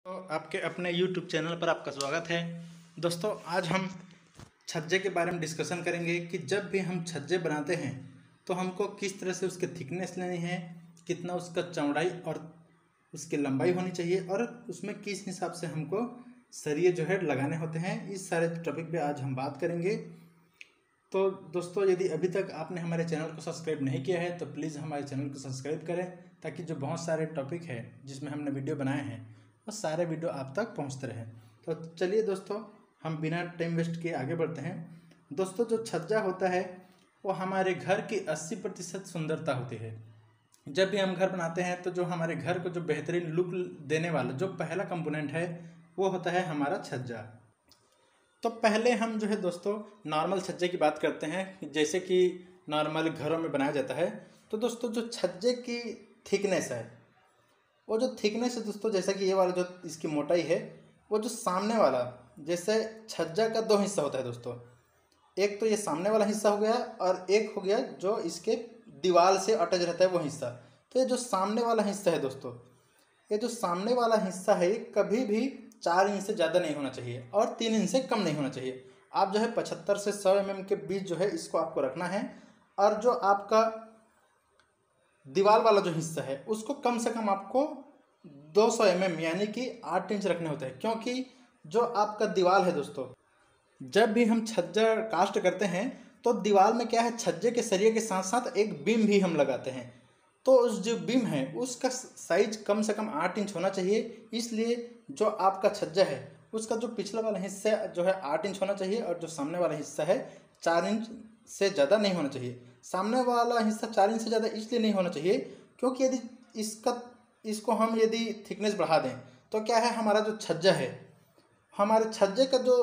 तो आपके अपने YouTube चैनल पर आपका स्वागत है। दोस्तों, आज हम छज्जे के बारे में डिस्कशन करेंगे कि जब भी हम छज्जे बनाते हैं तो हमको किस तरह से उसके थिकनेस लेनी है, कितना उसका चौड़ाई और उसकी लंबाई होनी चाहिए और उसमें किस हिसाब से हमको सरिये जो है लगाने होते हैं। इस सारे टॉपिक पे आज हम बात करेंगे। तो दोस्तों, यदि अभी तक आपने हमारे चैनल को सब्सक्राइब नहीं किया है तो प्लीज़ हमारे चैनल को सब्सक्राइब करें, ताकि जो बहुत सारे टॉपिक है जिसमें हमने वीडियो बनाए हैं वो सारे वीडियो आप तक पहुंचते रहें। तो चलिए दोस्तों, हम बिना टाइम वेस्ट किए आगे बढ़ते हैं। दोस्तों, जो छज्जा होता है वो हमारे घर की 80% सुंदरता होती है। जब भी हम घर बनाते हैं तो जो हमारे घर को जो बेहतरीन लुक देने वाला जो पहला कंपोनेंट है वो होता है हमारा छज्जा। तो पहले हम जो है दोस्तों नॉर्मल छज्जे की बात करते हैं, जैसे कि नॉर्मल घरों में बनाया जाता है। तो दोस्तों, जो छज्जे की थिकनेस है, वो जो थिकनेस है दोस्तों, जैसा कि ये वाला जो इसकी मोटाई है, वो जो सामने वाला, जैसे छज्जा का दो हिस्सा होता है दोस्तों। एक तो ये सामने वाला हिस्सा हो गया और एक हो गया जो इसके दीवार से अटैच रहता है वो हिस्सा। तो ये जो सामने वाला हिस्सा है दोस्तों, ये जो सामने वाला हिस्सा है, ये कभी भी 4 इंच से ज़्यादा नहीं होना चाहिए और 3 इंच से कम नहीं होना चाहिए। आप जो है 75 से 100 mm के बीच जो है इसको आपको रखना है। और जो आपका दीवार वाला जो हिस्सा है उसको कम से कम आपको 200 mm यानी कि 8 इंच रखने होते हैं, क्योंकि जो आपका दीवार है दोस्तों, जब भी हम छज्जा कास्ट करते हैं तो दीवार में क्या है, छज्जे के सरिये के साथ साथ एक बीम भी हम लगाते हैं। तो उस जो बीम है उसका साइज कम से कम 8 इंच होना चाहिए। इसलिए जो आपका छज्जा है उसका जो पिछला वाला हिस्सा जो है 8 इंच होना चाहिए और जो सामने वाला हिस्सा है 4 इंच से ज़्यादा नहीं होना चाहिए। सामने वाला हिस्सा 4 इंच से ज़्यादा इसलिए नहीं होना चाहिए क्योंकि यदि इसको हम यदि थिकनेस बढ़ा दें तो क्या है, हमारा जो छज्जा है, हमारे छज्जे का जो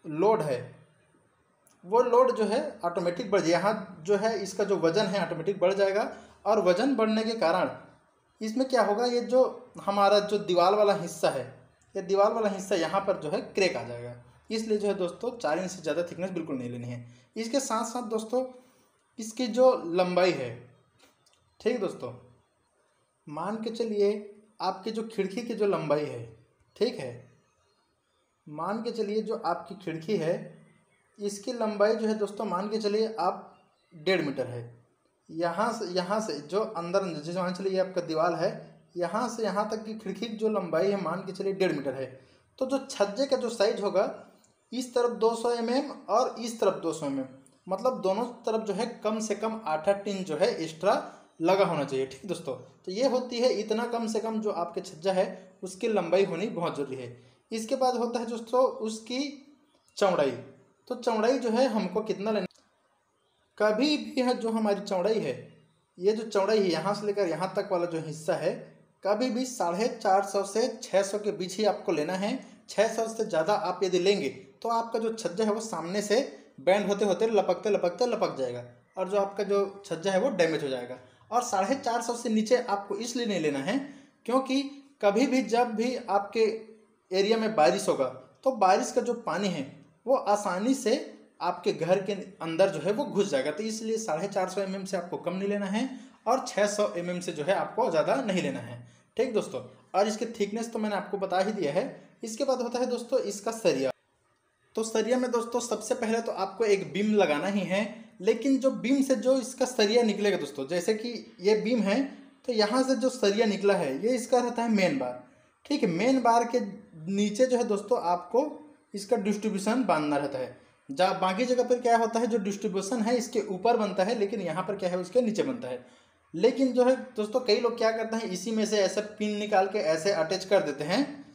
लोड है वो लोड जो है ऑटोमेटिक बढ़ जाए। यहाँ जो है इसका जो वज़न है ऑटोमेटिक बढ़ जाएगा और वज़न बढ़ने के कारण इसमें क्या होगा, ये जो हमारा जो दीवार वाला हिस्सा है, ये दीवार वाला हिस्सा यहाँ पर जो है क्रैक आ जाएगा। इसलिए जो है दोस्तों 4 इंच से ज़्यादा थिकनेस बिल्कुल नहीं लेनी है। इसके साथ साथ दोस्तों इसकी जो लंबाई है, ठीक दोस्तों, मान के चलिए आपकी जो खिड़की की जो लंबाई है, ठीक है, मान के चलिए जो आपकी खिड़की है इसकी लंबाई जो है दोस्तों, मान के चलिए आप 1.5 मीटर है। यहाँ से जो अंदर जो मान चलिए आपका दीवार है, यहाँ से यहाँ तक की खिड़की की जो लंबाई है मान के चलिए 1.5 मीटर है। तो जो छज्जे का जो साइज होगा, इस तरफ 200 mm और इस तरफ 200 mm, मतलब दोनों तरफ जो है कम से कम 8-8 इंच जो है एक्स्ट्रा लगा होना चाहिए। ठीक दोस्तों, तो ये होती है इतना कम से कम जो आपके छज्जा है उसकी लंबाई होनी बहुत ज़रूरी है। इसके बाद होता है दोस्तों उसकी चौड़ाई। तो चौड़ाई जो है हमको कितना लेना, कभी भी है जो हमारी चौड़ाई है, ये जो चौड़ाई है यहाँ से लेकर यहाँ तक वाला जो हिस्सा है, कभी भी 450 से 600 के बीच ही आपको लेना है। 600 से ज़्यादा आप यदि लेंगे तो आपका जो छज्जा है वो सामने से बैंड होते होते लपकते लपकते लपक जाएगा और जो आपका जो छज्जा है वो डैमेज हो जाएगा। और 450 से नीचे आपको इसलिए नहीं लेना है क्योंकि कभी भी जब भी आपके एरिया में बारिश होगा तो बारिश का जो पानी है वो आसानी से आपके घर के अंदर जो है वो घुस जाएगा। तो इसलिए 450 mm से आपको कम नहीं लेना है और 600 mm से जो है आपको ज़्यादा नहीं लेना है। ठीक दोस्तों, और इसके थिकनेस तो मैंने आपको बता ही दिया है। इसके बाद होता है दोस्तों इसका सरिया। तो सरिया में दोस्तों सबसे पहले तो आपको एक बीम लगाना ही है, लेकिन जो बीम से जो इसका सरिया निकलेगा दोस्तों, जैसे कि ये बीम है तो यहाँ से जो सरिया निकला है ये इसका रहता है मेन बार। ठीक है, मेन बार के नीचे जो है दोस्तों आपको इसका डिस्ट्रीब्यूशन बांधना रहता है। जहाँ बाकी जगह पर क्या होता है, जो डिस्ट्रीब्यूशन है इसके ऊपर बनता है, लेकिन यहाँ पर क्या है उसके नीचे बनता है। लेकिन जो है दोस्तों कई लोग क्या करते हैं, इसी में से ऐसे पिन निकाल के ऐसे अटैच कर देते हैं,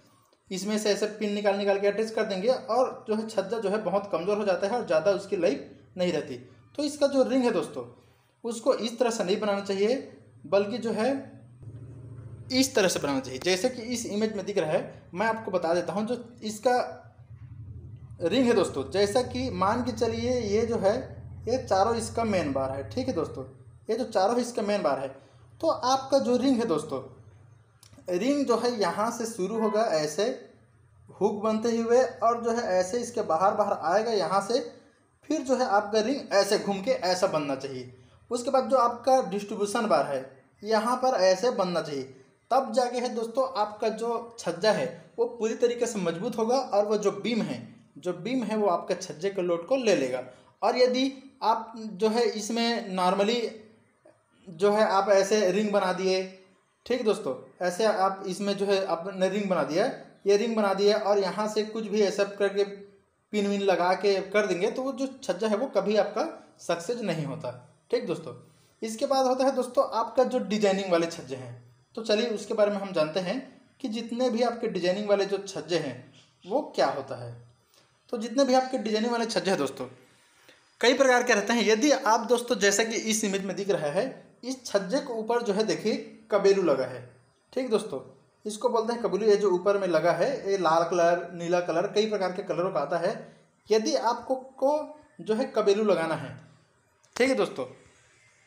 इसमें से ऐसे पिन निकाल के अटैच कर देंगे और जो है छज्जा जो है बहुत कमज़ोर हो जाता है और ज़्यादा उसकी लाइफ नहीं रहती। तो इसका जो रिंग है दोस्तों उसको इस तरह से नहीं बनाना चाहिए, बल्कि जो है इस तरह से बनाना चाहिए, जैसे कि इस इमेज में दिख रहा है। मैं आपको बता देता हूँ जो इसका रिंग है दोस्तों, जैसा कि मान के चलिए ये जो है ये चारों इसका मेन बार है। ठीक है दोस्तों, ये जो चारों इसका मेन बार है, तो आपका जो रिंग है दोस्तों, रिंग जो है यहाँ से शुरू होगा ऐसे हुक बनते हुए और जो है ऐसे इसके बाहर बाहर आएगा यहाँ से, फिर जो है आपका रिंग ऐसे घूम के ऐसा बनना चाहिए। उसके बाद जो आपका डिस्ट्रीब्यूशन बार है यहाँ पर ऐसे बनना चाहिए। तब जाके है दोस्तों आपका जो छज्जा है वो पूरी तरीके से मजबूत होगा और वो जो बीम है वो आपका छज्जे के लोड को ले लेगा। और यदि आप जो है इसमें नॉर्मली जो है आप ऐसे रिंग बना दिए, ठीक दोस्तों, ऐसे आप इसमें जो है आपने रिंग बना दिया, ये रिंग बना दिया और यहाँ से कुछ भी ऐसा करके पिन विन लगा के कर देंगे तो वो जो छज्जा है वो कभी आपका सक्सेस नहीं होता। ठीक दोस्तों, इसके बाद होता है दोस्तों आपका जो डिजाइनिंग वाले छज्जे हैं। तो चलिए उसके बारे में हम जानते हैं कि जितने भी आपके डिजाइनिंग वाले जो छज्जे हैं वो क्या होता है। तो जितने भी आपके डिजाइनिंग वाले छज्जे हैं दोस्तों कई प्रकार के रहते हैं। यदि आप दोस्तों जैसा कि इस इमेज में दिख रहा है, इस छज्जे के ऊपर जो है देखिए कबेलू लगा है। ठीक दोस्तों, इसको बोलते हैं कबेलू। ये जो ऊपर में लगा है ये लाल कलर, नीला कलर, कई प्रकार के कलरों का आता है। यदि आपको जो है कबेलू लगाना है, ठीक है दोस्तों,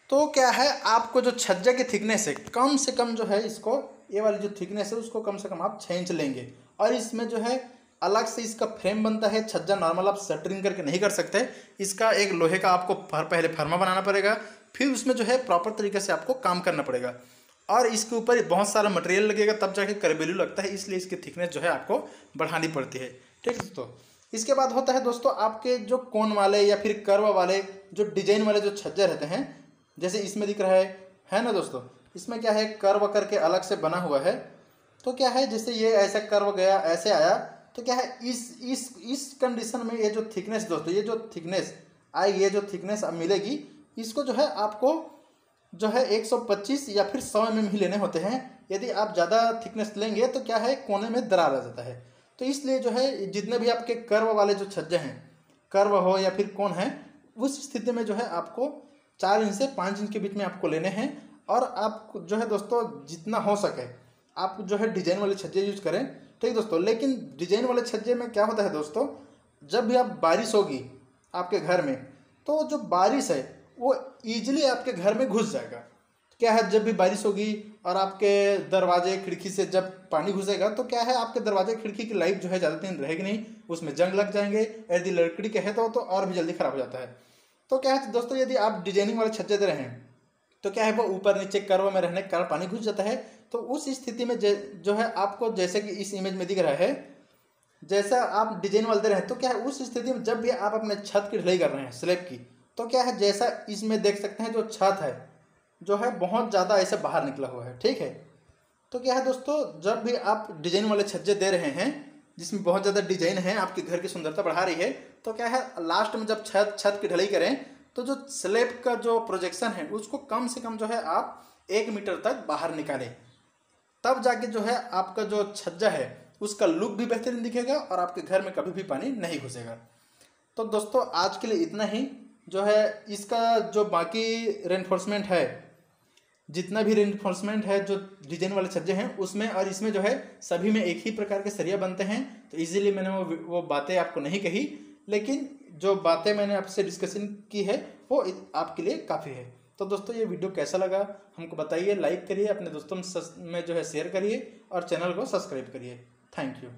तो क्या है आपको जो छज्जे की थिकनेस है कम से कम जो है इसको, ये वाली जो थिकनेस है उसको कम से कम आप 6 इंच लेंगे। और इसमें जो है अलग से इसका फ्रेम बनता है। छज्जा नॉर्मल आप शटरिंग करके नहीं कर सकते, इसका एक लोहे का आपको पहले फर्मा बनाना पड़ेगा, फिर उसमें जो है प्रॉपर तरीके से आपको काम करना पड़ेगा और इसके ऊपर बहुत सारा मटेरियल लगेगा तब जाके कबेलू लगता है, इसलिए इसकी थिकनेस जो है आपको बढ़ानी पड़ती है। ठीक दोस्तों, इसके बाद होता है दोस्तों आपके जो कोन वाले या फिर कर्व वाले जो डिजाइन वाले जो छज्जे रहते हैं, जैसे इसमें दिख रहा है ना दोस्तों, इसमें क्या है कर्व करके अलग से बना हुआ है। तो क्या है जैसे ये ऐसा कर्व गया, ऐसे आया, तो क्या है इस कंडीशन में ये जो थिकनेस दोस्तों, ये जो थिकनेस आएगी, ये जो थिकनेस अब मिलेगी, इसको जो है आपको जो है 125 या फिर 100 mm ही लेने होते हैं। यदि आप ज़्यादा थिकनेस लेंगे तो क्या है कोने में दरार आ जाता है। तो इसलिए जो है जितने भी आपके कर्व वाले जो छज्जे हैं, कर्व हो या फिर कोन है, उस स्थिति में जो है आपको 4 इंच से 5 इंच के बीच में आपको लेने हैं। और आप जो है दोस्तों जितना हो सके आप जो है डिजाइन वाले छज्जे यूज करें। ठीक दोस्तों, लेकिन डिजाइन वाले छज्जे में क्या होता है दोस्तों, जब भी आप बारिश होगी आपके घर में तो जो बारिश है वो ईजिली आपके घर में घुस जाएगा। क्या है जब भी बारिश होगी और आपके दरवाजे खिड़की से जब पानी घुसेगा तो क्या है आपके दरवाजे खिड़की की लाइफ जो है ज़्यादा दिन रहेगी नहीं, उसमें जंग लग जाएंगे। यदि लकड़ी के है तो और भी जल्दी खराब हो जाता है। तो क्या है दोस्तों यदि आप डिजाइनिंग वाले छज्जे दे रहे हैं तो क्या है वो ऊपर नीचे कर्व में रहने के कारण पानी घुस जाता है। तो उस स्थिति में जो है आपको जैसे कि इस इमेज में दिख रहा है, जैसा आप डिजाइन वाले दे रहे हैं, तो क्या है उस स्थिति में जब भी आप अपने छत की ढलाई कर रहे हैं स्लैब की, तो क्या है जैसा इसमें देख सकते हैं जो छत है जो है बहुत ज़्यादा ऐसे बाहर निकला हुआ है। ठीक है, तो क्या है दोस्तों जब भी आप डिजाइन वाले छज्जे दे रहे हैं जिसमें बहुत ज़्यादा डिजाइन है, आपके घर की सुंदरता बढ़ा रही है, तो क्या है लास्ट में जब छत की ढलाई करें तो जो स्लैब का जो प्रोजेक्शन है उसको कम से कम जो है आप 1 मीटर तक बाहर निकालें, तब जाके जो है आपका जो छज्जा है उसका लुक भी बेहतरीन दिखेगा और आपके घर में कभी भी पानी नहीं घुसेगा। तो दोस्तों आज के लिए इतना ही। जो है इसका जो बाकी रेनफोर्समेंट है, जितना भी रेनफोर्समेंट है जो डिजाइन वाले छज्जे हैं उसमें और इसमें जो है सभी में एक ही प्रकार के सरिया बनते हैं, तो इजीली मैंने वो बातें आपको नहीं कही, लेकिन जो बातें मैंने आपसे डिस्कशन की है वो आपके लिए काफ़ी है। तो दोस्तों ये वीडियो कैसा लगा हमको बताइए, लाइक करिए, अपने दोस्तों में जो है शेयर करिए और चैनल को सब्सक्राइब करिए। Thank you.